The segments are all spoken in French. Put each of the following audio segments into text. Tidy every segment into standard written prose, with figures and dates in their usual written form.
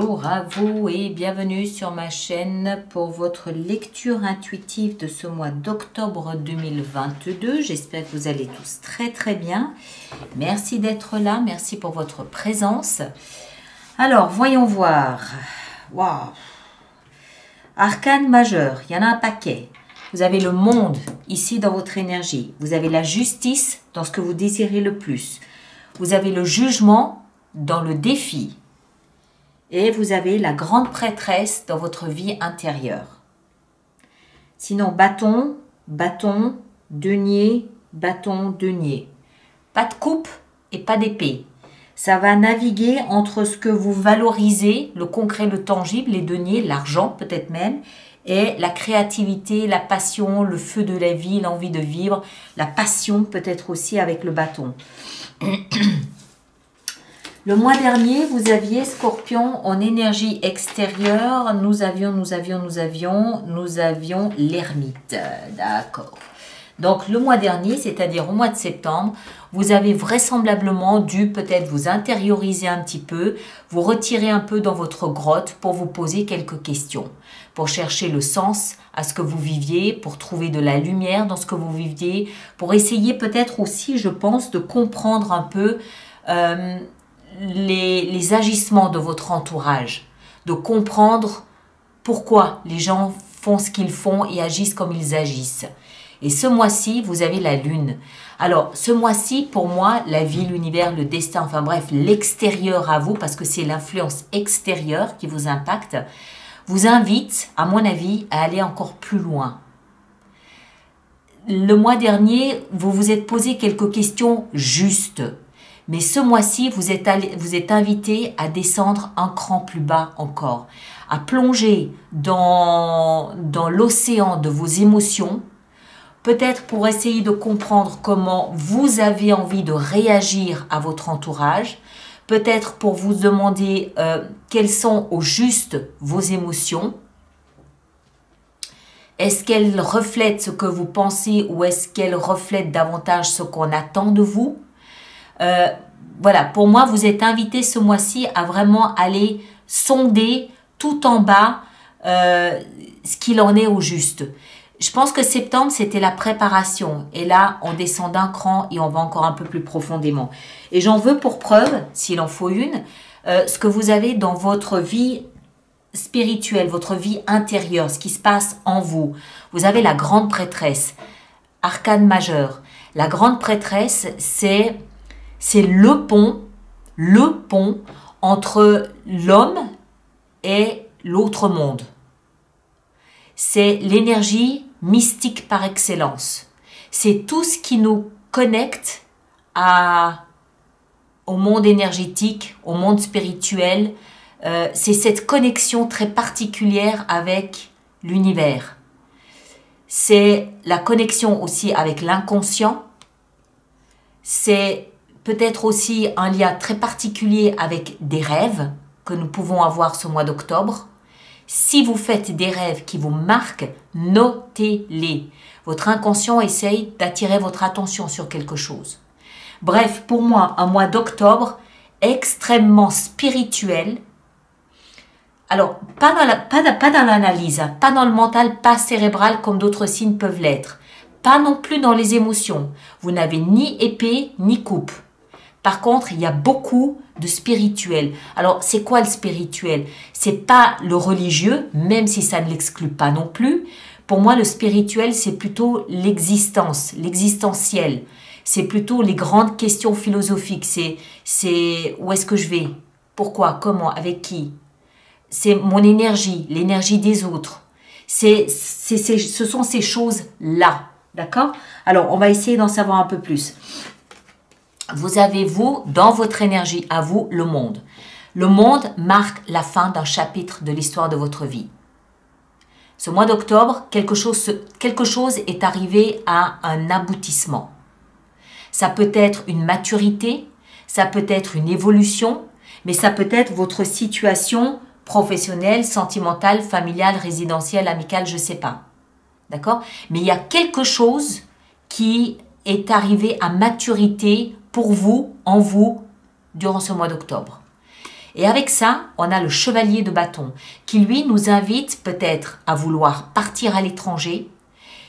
Bonjour à vous et bienvenue sur ma chaîne pour votre lecture intuitive de ce mois d'octobre 2022. J'espère que vous allez tous très bien. Merci d'être là, merci pour votre présence. Alors, voyons voir. Waouh! Arcane majeur, il y en a un paquet. Vous avez le monde ici dans votre énergie. Vous avez la justice dans ce que vous désirez le plus. Vous avez le jugement dans le défi. Et vous avez la grande prêtresse dans votre vie intérieure. Sinon, bâton, bâton, denier, bâton, denier. Pas de coupe et pas d'épée. Ça va naviguer entre ce que vous valorisez, le concret, le tangible, les deniers, l'argent peut-être même, et la créativité, la passion, le feu de la vie, l'envie de vivre, la passion peut-être aussi avec le bâton. Le mois dernier, vous aviez Scorpion en énergie extérieure. Nous avions l'ermite. D'accord. Donc, le mois dernier, c'est-à-dire au mois de septembre, vous avez vraisemblablement dû peut-être vous intérioriser un petit peu, vous retirer un peu dans votre grotte pour vous poser quelques questions, pour chercher le sens à ce que vous viviez, pour trouver de la lumière dans ce que vous viviez, pour essayer peut-être aussi, je pense, de comprendre un peu les agissements de votre entourage, de comprendre pourquoi les gens font ce qu'ils font et agissent comme ils agissent. Et ce mois-ci, vous avez la lune. Alors, ce mois-ci, pour moi, la vie, l'univers, le destin, enfin bref, l'extérieur à vous, parce que c'est l'influence extérieure qui vous impacte, vous invite, à mon avis, à aller encore plus loin. Le mois dernier, vous vous êtes posé quelques questions justes. Mais ce mois-ci, vous êtes invité à descendre un cran plus bas encore, à plonger dans l'océan de vos émotions, peut-être pour essayer de comprendre comment vous avez envie de réagir à votre entourage, peut-être pour vous demander quelles sont au juste vos émotions. Est-ce qu'elles reflètent ce que vous pensez ou est-ce qu'elles reflètent davantage ce qu'on attend de vous ? Voilà, pour moi, vous êtes invité ce mois-ci à vraiment aller sonder tout en bas ce qu'il en est au juste. Je pense que septembre, c'était la préparation. Et là, on descend d'un cran et on va encore un peu plus profondément. Et j'en veux pour preuve, s'il en faut une, ce que vous avez dans votre vie spirituelle, votre vie intérieure, ce qui se passe en vous. Vous avez la grande prêtresse, arcane majeur. La grande prêtresse, c'est le pont entre l'homme et l'autre monde. C'est l'énergie mystique par excellence. C'est tout ce qui nous connecte au monde énergétique, au monde spirituel. C'est cette connexion très particulière avec l'univers. C'est la connexion aussi avec l'inconscient. C'est peut-être aussi un lien très particulier avec des rêves que nous pouvons avoir ce mois d'octobre. Si vous faites des rêves qui vous marquent, notez-les. Votre inconscient essaye d'attirer votre attention sur quelque chose. Bref, pour moi, un mois d'octobre extrêmement spirituel. Alors, pas dans l'analyse, pas dans le mental, pas cérébral comme d'autres signes peuvent l'être. Pas non plus dans les émotions. Vous n'avez ni épée ni coupe. Par contre, il y a beaucoup de spirituel. Alors, c'est quoi le spirituel? C'est pas le religieux, même si ça ne l'exclut pas non plus. Pour moi, le spirituel, c'est plutôt l'existence, l'existentiel. C'est plutôt les grandes questions philosophiques. C'est où est-ce que je vais? Pourquoi? Comment? Avec qui? C'est mon énergie, l'énergie des autres. Ce sont ces choses-là. D'accord? Alors, on va essayer d'en savoir un peu plus. Vous avez, vous, dans votre énergie, à vous, le monde. Le monde marque la fin d'un chapitre de l'histoire de votre vie. Ce mois d'octobre, quelque chose est arrivé à un aboutissement. Ça peut être une maturité, ça peut être une évolution, mais ça peut être votre situation professionnelle, sentimentale, familiale, résidentielle, amicale, je ne sais pas. D'accord? Mais il y a quelque chose qui est arrivé à maturité pour vous, en vous, durant ce mois d'octobre. Et avec ça, on a le chevalier de bâton qui, lui, nous invite peut-être à vouloir partir à l'étranger.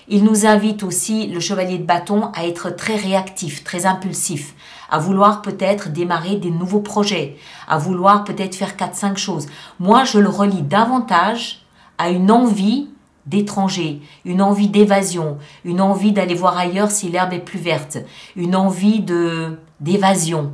Il nous invite aussi, le chevalier de bâton, à être très réactif, très impulsif, à vouloir peut-être démarrer des nouveaux projets, à vouloir peut-être faire 4-5 choses. Moi, je le relie davantage à une envie d'étranger, une envie d'évasion, une envie d'aller voir ailleurs si l'herbe est plus verte, une envie d'évasion.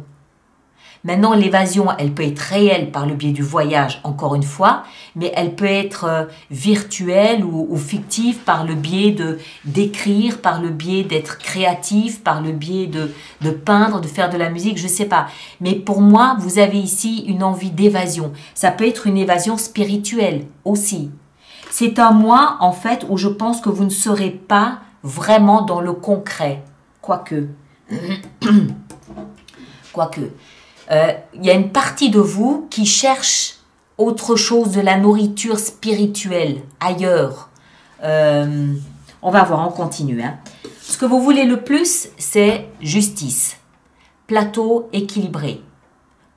Maintenant, l'évasion, elle peut être réelle par le biais du voyage, encore une fois, mais elle peut être virtuelle ou fictive par le biais d'écrire, par le biais d'être créatif, par le biais de peindre, de faire de la musique, je ne sais pas. Mais pour moi, vous avez ici une envie d'évasion. Ça peut être une évasion spirituelle aussi. C'est un mois, en fait, où je pense que vous ne serez pas vraiment dans le concret. Quoique. Il y a une partie de vous qui cherche autre chose, de la nourriture spirituelle, ailleurs. On va voir, on continue. Hein. Ce que vous voulez le plus, c'est justice. Plateau équilibré.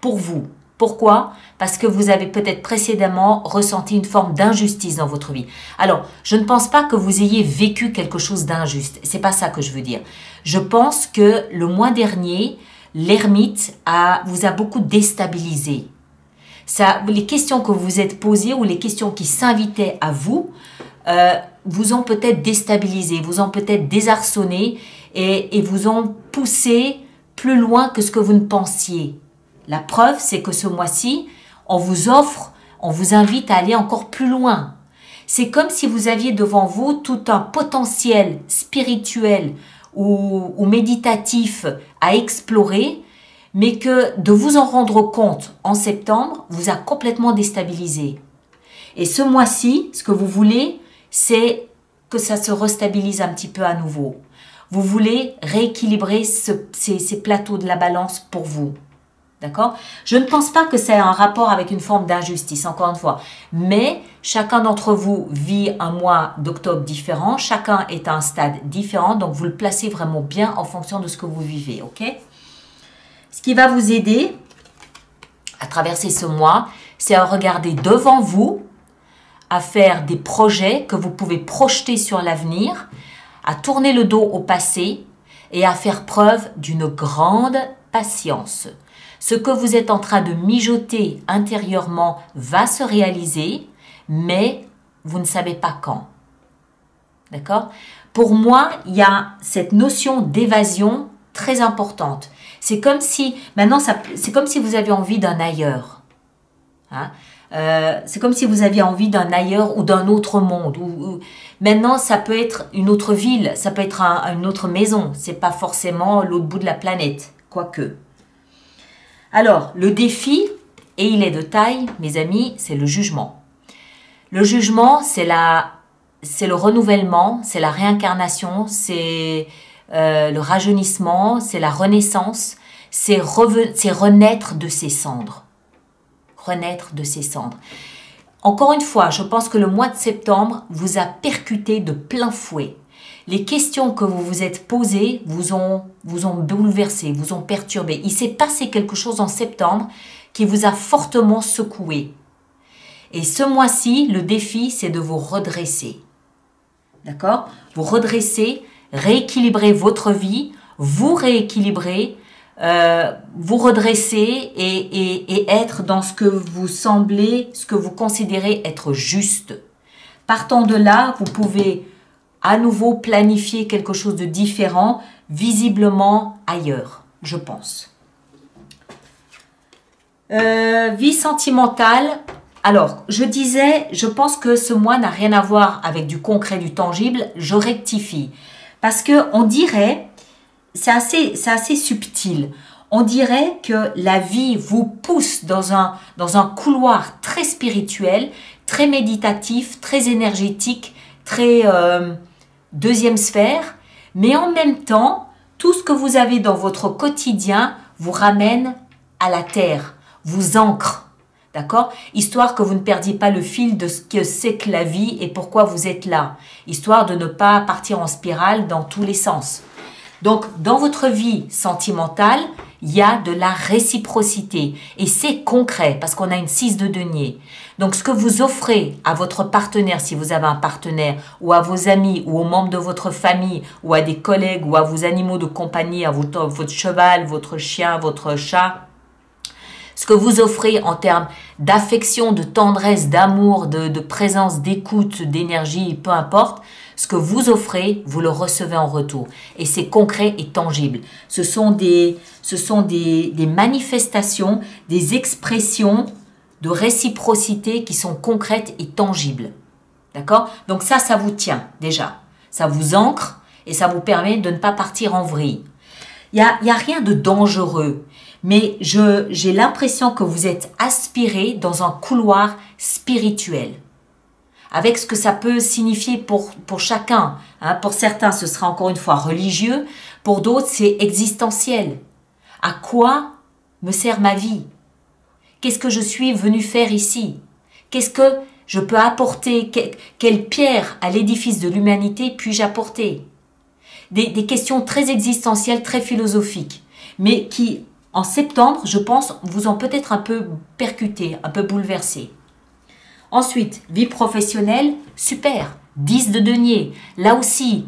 Pour vous. Pourquoi? Parce que vous avez peut-être précédemment ressenti une forme d'injustice dans votre vie. Alors, je ne pense pas que vous ayez vécu quelque chose d'injuste. C'est pas ça que je veux dire. Je pense que le mois dernier, l'ermite vous a beaucoup déstabilisé. Les questions que vous vous êtes posées ou les questions qui s'invitaient à vous, vous ont peut-être déstabilisé, vous ont peut-être désarçonné et vous ont poussé plus loin que ce que vous ne pensiez. La preuve, c'est que ce mois-ci, on vous invite à aller encore plus loin. C'est comme si vous aviez devant vous tout un potentiel spirituel ou méditatif à explorer, mais que de vous en rendre compte en septembre vous a complètement déstabilisé. Et ce mois-ci, ce que vous voulez, c'est que ça se restabilise un petit peu à nouveau. Vous voulez rééquilibrer ces plateaux de la balance pour vous. D'accord? Je ne pense pas que c'est un rapport avec une forme d'injustice, encore une fois. Mais chacun d'entre vous vit un mois d'octobre différent. Chacun est à un stade différent. Donc, vous le placez vraiment bien en fonction de ce que vous vivez. OK? Ce qui va vous aider à traverser ce mois, c'est à regarder devant vous, à faire des projets que vous pouvez projeter sur l'avenir, à tourner le dos au passé et à faire preuve d'une grande patience. Ce que vous êtes en train de mijoter intérieurement va se réaliser, mais vous ne savez pas quand. D'accord? Pour moi, il y a cette notion d'évasion très importante. C'est comme si, maintenant, c'est comme si vous aviez envie d'un ailleurs. Hein? C'est comme si vous aviez envie d'un ailleurs ou d'un autre monde. Maintenant, ça peut être une autre ville, ça peut être une autre maison. C'est pas forcément l'autre bout de la planète, quoique. Alors, le défi, et il est de taille, mes amis, c'est le jugement. Le jugement, c'est le renouvellement, c'est la réincarnation, c'est le rajeunissement, c'est la renaissance, c'est renaître de ses cendres. Renaître de ses cendres. Encore une fois, je pense que le mois de septembre vous a percuté de plein fouet. Les questions que vous vous êtes posées vous ont bouleversé, vous ont perturbé. Il s'est passé quelque chose en septembre qui vous a fortement secoué. Et ce mois-ci, le défi, c'est de vous redresser. D'accord? Vous redresser, rééquilibrer votre vie, vous rééquilibrer, vous redresser et être dans ce que vous semblez, ce que vous considérez être juste. Partant de là, vous pouvez à nouveau planifier quelque chose de différent, visiblement ailleurs, je pense. Vie sentimentale. Alors, je disais, je pense que ce mois n'a rien à voir avec du concret, du tangible. Je rectifie. Parce que on dirait, c'est assez subtil. On dirait que la vie vous pousse dans un couloir très spirituel, très méditatif, très énergétique, très deuxième sphère. Mais en même temps, tout ce que vous avez dans votre quotidien vous ramène à la terre, vous ancre. D'accord? Histoire que vous ne perdiez pas le fil de ce que c'est que la vie et pourquoi vous êtes là. Histoire de ne pas partir en spirale dans tous les sens. Donc, dans votre vie sentimentale, il y a de la réciprocité et c'est concret parce qu'on a une 6 de denier. Donc ce que vous offrez à votre partenaire, si vous avez un partenaire, ou à vos amis, ou aux membres de votre famille, ou à des collègues, ou à vos animaux de compagnie, à votre cheval, votre chien, votre chat, ce que vous offrez en termes d'affection, de tendresse, d'amour, de présence, d'écoute, d'énergie, peu importe, ce que vous offrez, vous le recevez en retour. Et c'est concret et tangible. Ce sont des manifestations, des expressions de réciprocité qui sont concrètes et tangibles. D'accord? Donc ça vous tient déjà. Ça vous ancre et ça vous permet de ne pas partir en vrille. Il y a rien de dangereux, mais j'ai l'impression que vous êtes aspiré dans un couloir spirituel. Avec ce que ça peut signifier pour chacun. Hein. Pour certains, ce sera encore une fois religieux. Pour d'autres, c'est existentiel. À quoi me sert ma vie? Qu'est-ce que je suis venu faire ici? Qu'est-ce que je peux apporter? Quelle pierre à l'édifice de l'humanité puis-je apporter? Des questions très existentielles, très philosophiques, mais qui, en septembre, je pense, vous ont peut-être un peu percuté, un peu bouleversé. Ensuite, vie professionnelle, super. 10 de denier, là aussi,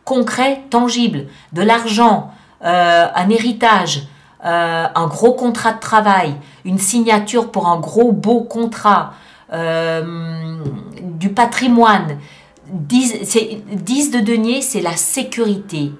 concret, tangible, de l'argent, un héritage, un gros contrat de travail, une signature pour un gros beau contrat, du patrimoine. 10 de denier, c'est la sécurité.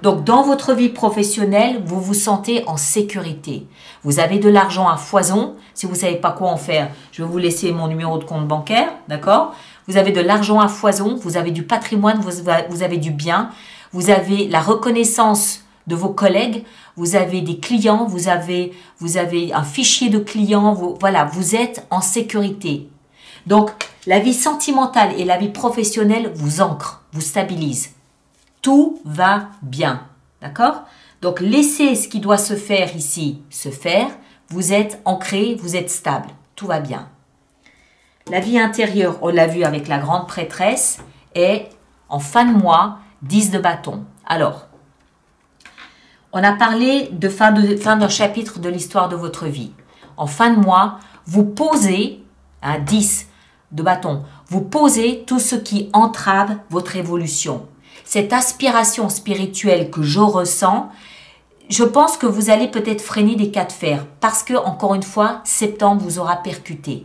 Donc, dans votre vie professionnelle, vous vous sentez en sécurité. Vous avez de l'argent à foison. Si vous ne savez pas quoi en faire, je vais vous laisser mon numéro de compte bancaire, d'accord? Vous avez de l'argent à foison, vous avez du patrimoine, vous avez du bien, vous avez la reconnaissance de vos collègues, vous avez des clients, vous avez un fichier de clients, voilà, vous êtes en sécurité. Donc, la vie sentimentale et la vie professionnelle vous ancrent, vous stabilisent. Tout va bien, d'accord? Donc, laissez ce qui doit se faire ici se faire. Vous êtes ancré, vous êtes stable. Tout va bien. La vie intérieure, on l'a vu avec la grande prêtresse, est en fin de mois, 10 de bâton. Alors, on a parlé de fin d'un chapitre de l'histoire de votre vie. En fin de mois, vous posez, 10 de bâton, vous posez tout ce qui entrave votre évolution. Cette aspiration spirituelle que je ressens, je pense que vous allez peut-être freiner des cas de fer parce que, encore une fois, septembre vous aura percuté.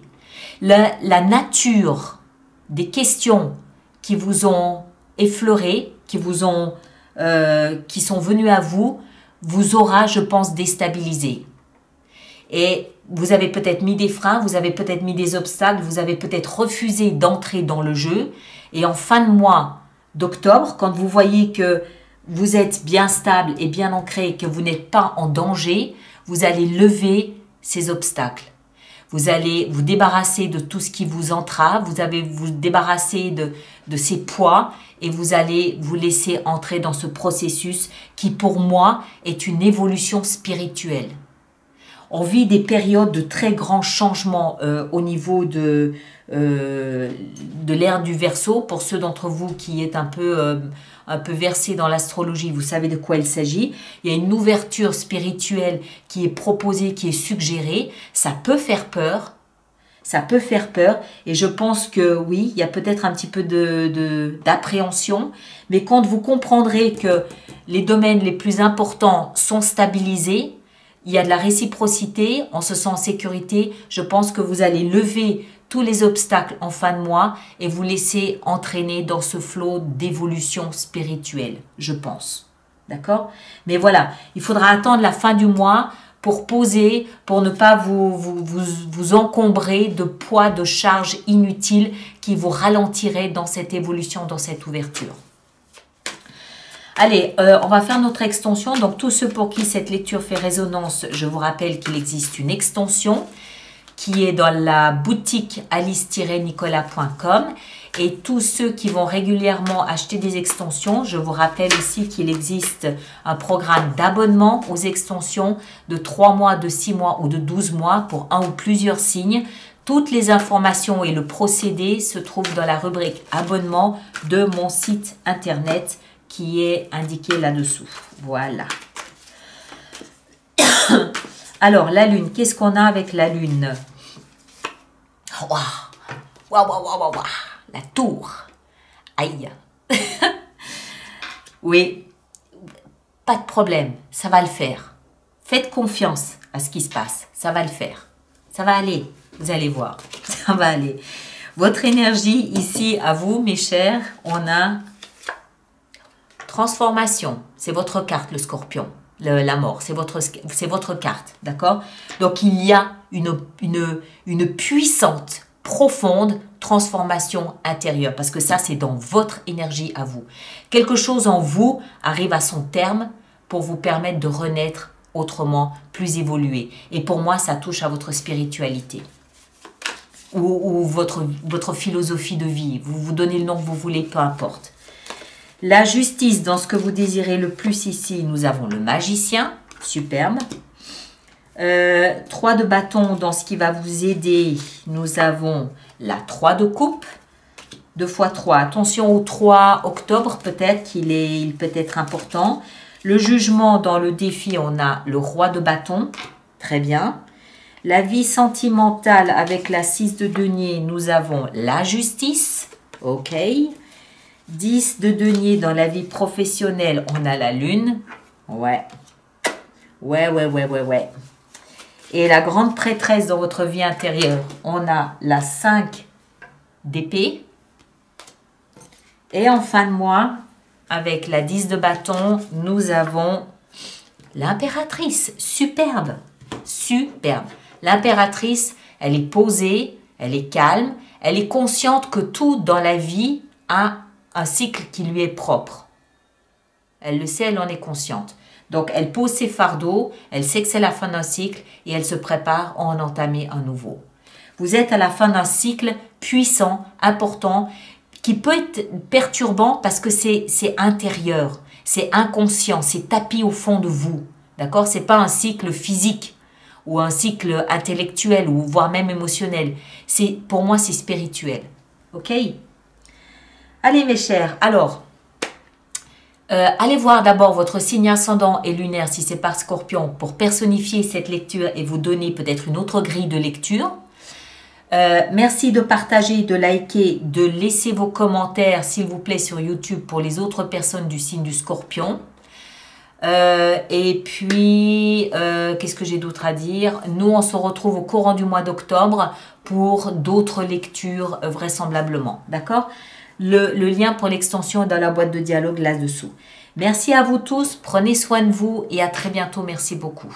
La nature des questions qui vous ont effleuré, qui sont venues à vous aura, je pense, déstabilisé. Et vous avez peut-être mis des freins, vous avez peut-être mis des obstacles, vous avez peut-être refusé d'entrer dans le jeu. Et en fin de mois d'octobre, quand vous voyez que vous êtes bien stable et bien ancré, que vous n'êtes pas en danger, vous allez lever ces obstacles. Vous allez vous débarrasser de tout ce qui vous entrave, vous allez vous débarrasser de ces poids et vous allez vous laisser entrer dans ce processus qui, pour moi, est une évolution spirituelle. On vit des périodes de très grands changements au niveau de l'ère du Verseau. Pour ceux d'entre vous qui êtes un peu versés dans l'astrologie, vous savez de quoi il s'agit. Il y a une ouverture spirituelle qui est proposée, qui est suggérée. Ça peut faire peur. Ça peut faire peur. Et je pense que oui, il y a peut-être un petit peu d'appréhension. Mais quand vous comprendrez que les domaines les plus importants sont stabilisés, il y a de la réciprocité, on se sent en sécurité. Je pense que vous allez lever tous les obstacles en fin de mois et vous laisser entraîner dans ce flot d'évolution spirituelle, je pense. D'accord? Mais voilà, il faudra attendre la fin du mois pour poser, pour ne pas vous encombrer de poids, de charges inutiles qui vous ralentiraient dans cette évolution, dans cette ouverture. Allez, on va faire notre extension. Donc, tous ceux pour qui cette lecture fait résonance, je vous rappelle qu'il existe une extension qui est dans la boutique alice-nicolas.com. Et tous ceux qui vont régulièrement acheter des extensions, je vous rappelle aussi qu'il existe un programme d'abonnement aux extensions de 3 mois, de 6 mois ou de 12 mois pour un ou plusieurs signes. Toutes les informations et le procédé se trouvent dans la rubrique abonnement de mon site internet qui est indiqué là-dessous. Voilà. Alors, la lune, qu'est-ce qu'on a avec la lune? Waouh, waouh, waouh, waouh, waouh, la tour. Aïe. Oui, pas de problème, ça va le faire. Faites confiance à ce qui se passe, ça va le faire. Ça va aller, vous allez voir, ça va aller. Votre énergie ici, à vous, mes chers, on a transformation. C'est votre carte, le scorpion, la mort, c'est votre carte, d'accord? Donc, il y a une puissante, profonde transformation intérieure, parce que ça, c'est dans votre énergie à vous. Quelque chose en vous arrive à son terme pour vous permettre de renaître autrement, plus évolué. Et pour moi, ça touche à votre spiritualité ou votre philosophie de vie. Vous vous donnez le nom que vous voulez, peu importe. La justice, dans ce que vous désirez le plus ici, nous avons le magicien, superbe. 3 de bâton, dans ce qui va vous aider, nous avons la 3 de coupe. 2 x 3, attention au 3 octobre, peut-être il peut être important. Le jugement, dans le défi, on a le roi de bâton, très bien. La vie sentimentale, avec la 6 de denier, nous avons la justice, ok. 10 de denier, dans la vie professionnelle, on a la lune, ouais. Et la grande prêtresse dans votre vie intérieure, on a la 5 d'épée. Et en fin de mois, avec la 10 de bâton, nous avons l'impératrice. Superbe, superbe. L'impératrice, elle est posée, elle est calme, elle est consciente que tout dans la vie a un cycle qui lui est propre. Elle le sait, elle en est consciente. Donc, elle pose ses fardeaux, elle sait que c'est la fin d'un cycle et elle se prépare à en entamer un nouveau. Vous êtes à la fin d'un cycle puissant, important, qui peut être perturbant parce que c'est intérieur, c'est inconscient, c'est tapis au fond de vous. D'accord? C'est pas un cycle physique ou un cycle intellectuel ou voire même émotionnel. Pour moi, c'est spirituel. Ok? Allez, mes chers, alors... allez voir d'abord votre signe ascendant et lunaire si c'est par Scorpion pour personnifier cette lecture et vous donner peut-être une autre grille de lecture. Merci de partager, de liker, de laisser vos commentaires s'il vous plaît sur YouTube pour les autres personnes du signe du Scorpion. Et puis, qu'est-ce que j'ai d'autre à dire? Nous, on se retrouve au courant du mois d'octobre pour d'autres lectures vraisemblablement. D'accord? Le lien pour l'extension est dans la boîte de dialogue là-dessous. Merci à vous tous, prenez soin de vous et à très bientôt. Merci beaucoup.